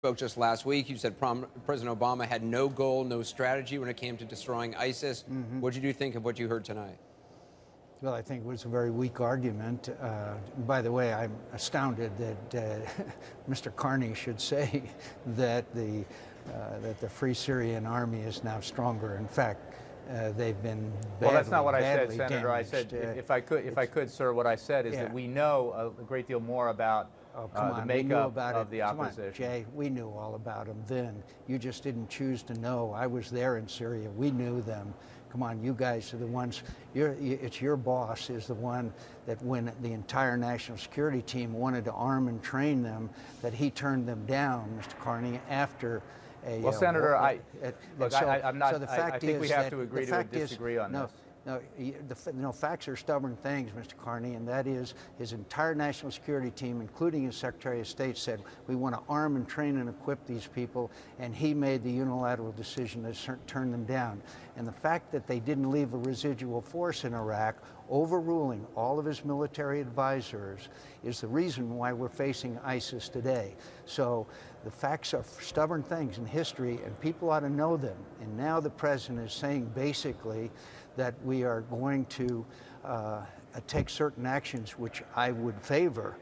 spoke just last week. You said President Obama had no goal, no strategy when it came to destroying ISIS. What did you think of what you heard tonight? Well, I think it was a very weak argument. By the way, I'm astounded that Mr. Carney should say that the Free Syrian Army is now stronger. In fact, they've been badly, well, that's not what I said, damaged. Senator. I said, if I could, sir, what I said is that we know a great deal more about the makeup of the opposition. Come on, Jay, we knew all about them then. You just didn't choose to know. I was there in Syria. We knew them. Come on, you guys are the ones. It's your boss is the one that when the entire national security team wanted to arm and train them, that he turned them down, Mr. Carney, after. Well, Senator, I think we have to agree to disagree on this. No, facts are stubborn things, Mr. Carney, and that is his entire national security team, including his Secretary of State, said we want to arm and train and equip these people, and he made the unilateral decision to turn them down. And the fact that they didn't leave a residual force in Iraq, overruling all of his military advisors, is the reason why we're facing ISIS today. So the facts are stubborn things in history, and people ought to know them. And now the president is saying basically that we are going to take certain actions, which I would favor,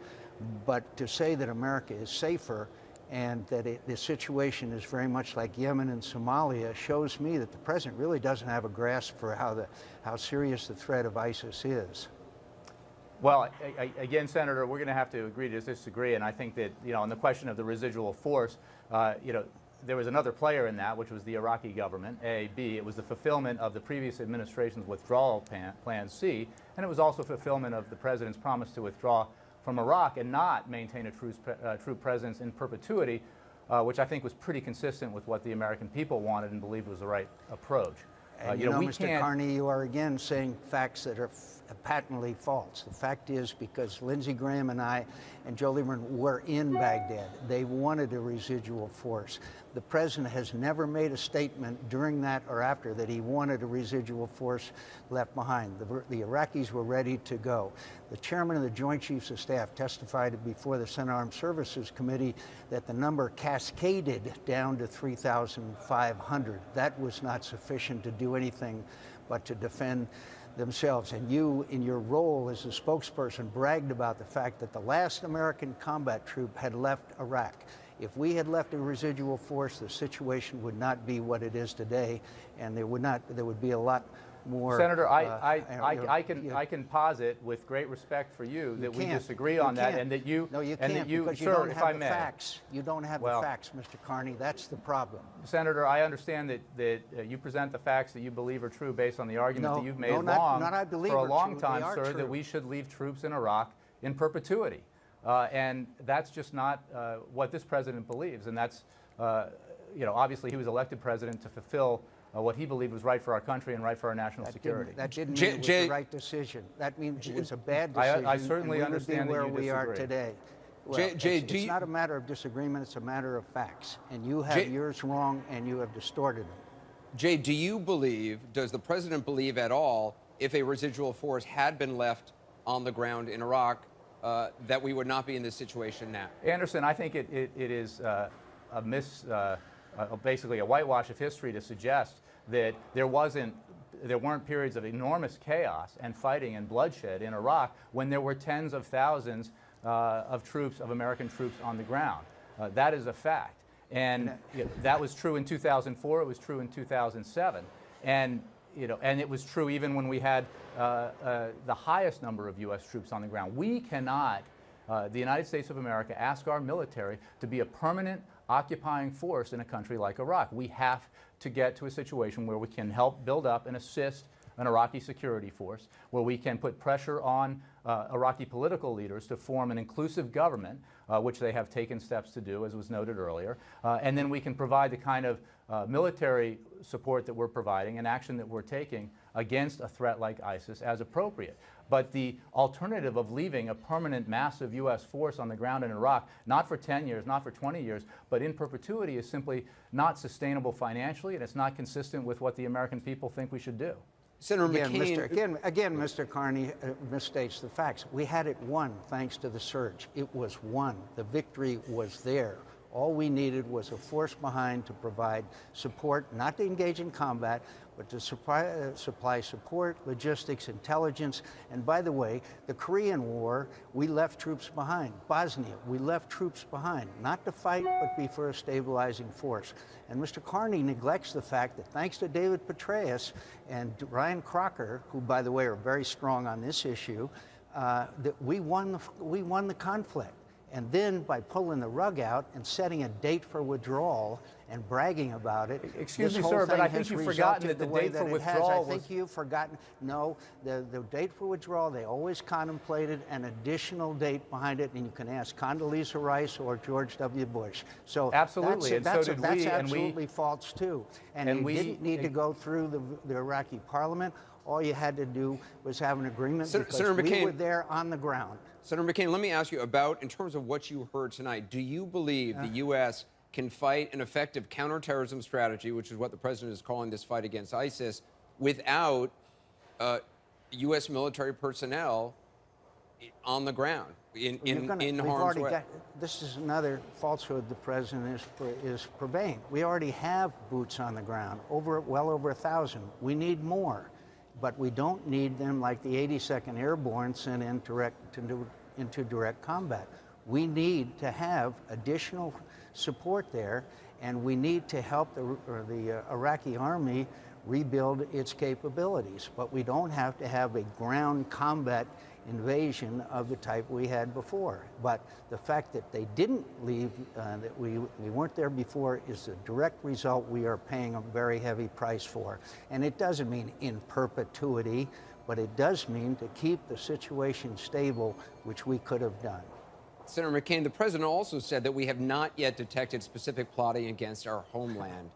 but to say that America is safer and that the situation is very much like Yemen and Somalia shows me that the president really doesn't have a grasp for how serious the threat of ISIS is. Well, again, Senator, we're going to have to agree to disagree, and I think that, on the question of the residual force, there was another player in that, which was the Iraqi government, A. B. It was the fulfillment of the previous administration's withdrawal plan, C, and it was also fulfillment of the president's promise to withdraw from Iraq and not maintain a troop presence in perpetuity, which I think was pretty consistent with what the American people wanted and believed was the right approach. And Mr. Carney, you are again saying facts that are patently false. The fact is, because Lindsey Graham and I and Joe Lieberman were in Baghdad, they wanted a residual force. The president has never made a statement during that or after that he wanted a residual force left behind. The Iraqis were ready to go. The chairman of the Joint Chiefs of Staff testified before the Senate Armed Services Committee that the number cascaded down to 3,500. That was not sufficient to do anything but to defend themselves. And you, in your role as a spokesperson, bragged about the fact that the last American combat troop had left Iraq. If we had left a residual force, the situation would not be what it is today, and there would be a lot more. Senator, I can posit with great respect for you that we disagree on that, and that you. No, you and can't, that you, because you sir, don't if have I the may. facts. You don't have the facts, Mr. Carney. That's the problem. Senator, I understand that you present the facts that you believe are true based on the argument that you've made for a long time, sir, that we should leave troops in Iraq in perpetuity. And that's just not what this president believes. And that's, obviously he was elected president to fulfill what he believed was right for our country and right for our national security. That didn't mean it was the right decision. That means it was a bad decision. I certainly understand that you disagree. Where we are today. Well, it's not a matter of disagreement, it's a matter of facts. And you have yours wrong, and you have distorted them. Jay, does the president believe at all, if a residual force had been left on the ground in Iraq, that we would not be in this situation now? Anderson, I think it is basically a whitewash of history to suggest that there weren't periods of enormous chaos and fighting and bloodshed in Iraq when there were tens of thousands of American troops on the ground. That is a fact. And that was true in 2004, it was true in 2007. And it was true even when we had the highest number of U.S. troops on the ground. We cannot, the United States of America, ask our military to be a permanent occupying force in a country like Iraq. We have to get to a situation where we can help build up and assist an Iraqi security force, where we can put pressure on Iraqi political leaders to form an inclusive government, which they have taken steps to do, as was noted earlier, and then we can provide the kind of military support that we're providing and action that we're taking against a threat like ISIS as appropriate. But the alternative of leaving a permanent massive U.S. force on the ground in Iraq, not for 10 years, not for 20 years, but in perpetuity, is simply not sustainable financially, and it's not consistent with what the American people think we should do. Senator McCain. Again, Mr. Carney misstates the facts. We had it won thanks to the surge. It was won. The victory was there. All we needed was a force behind to provide support, not to engage in combat, but to supply support, logistics, intelligence. And by the way, the Korean War, we left troops behind. Bosnia, we left troops behind, not to fight, but be for a stabilizing force. And Mr. Carney neglects the fact that thanks to David Petraeus and Ryan Crocker, who, by the way, are very strong on this issue, that we won the conflict. And then by pulling the rug out and setting a date for withdrawal and bragging about it. Excuse me, sir, but I think you've forgotten that the date for withdrawal I think you've forgotten. No, the date for withdrawal, they always contemplated an additional date behind it, and you can ask Condoleezza Rice or George W. Bush. So absolutely, that's we. absolutely false too. And we didn't need to go through the Iraqi parliament. All you had to do was have an agreement because Senator McCain, we were there on the ground. Senator McCain, let me ask you about, in terms of what you heard tonight, do you believe the U.S. can fight an effective counterterrorism strategy, which is what the president is calling this fight against ISIS, without U.S. military personnel on the ground in harm's way? This is another falsehood the president is purveying. We already have boots on the ground, well over 1,000. We need more. But we don't need them like the 82nd Airborne sent in into direct combat. We need to have additional support there, and we need to help the Iraqi army rebuild its capabilities. But we don't have to have a ground combat invasion of the type we had before. But the fact that they didn't leave, that we weren't there before, is a direct result we are paying a very heavy price for. And it doesn't mean in perpetuity, but it does mean to keep the situation stable, which we could have done. Senator McCain, the president also said that we have not yet detected specific plotting against our homeland.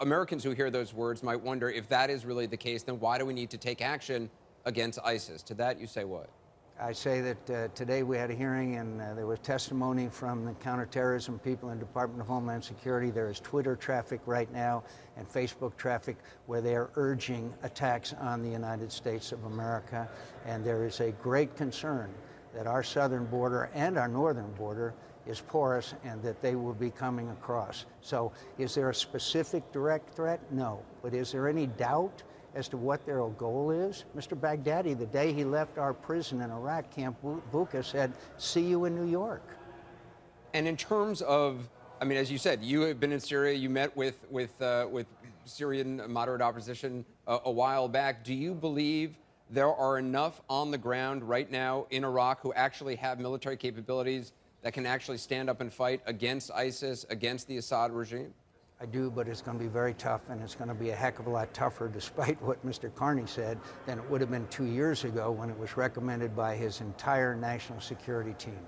Americans who hear those words might wonder, if that is really the case, then why do we need to take action against ISIS? To that, you say what? I say that today we had a hearing, and there was testimony from the counterterrorism people in the Department of Homeland Security. There is Twitter traffic right now and Facebook traffic where they are urging attacks on the United States of America. And there is a great concern that our southern border and our northern border is porous and that they will be coming across. So is there a specific direct threat? No. But is there any doubt as to what their goal is? Mr. Baghdadi, the day he left our prison in Iraq, Camp Bucca, said, "See you in New York." And in terms of, I mean, as you said, you have been in Syria. You met with Syrian moderate opposition a while back. Do you believe there are enough on the ground right now in Iraq who actually have military capabilities that can actually stand up and fight against ISIS, against the Assad regime? I do, but it's going to be very tough, and it's going to be a heck of a lot tougher, despite what Mr. Carney said, than it would have been 2 years ago when it was recommended by his entire national security team.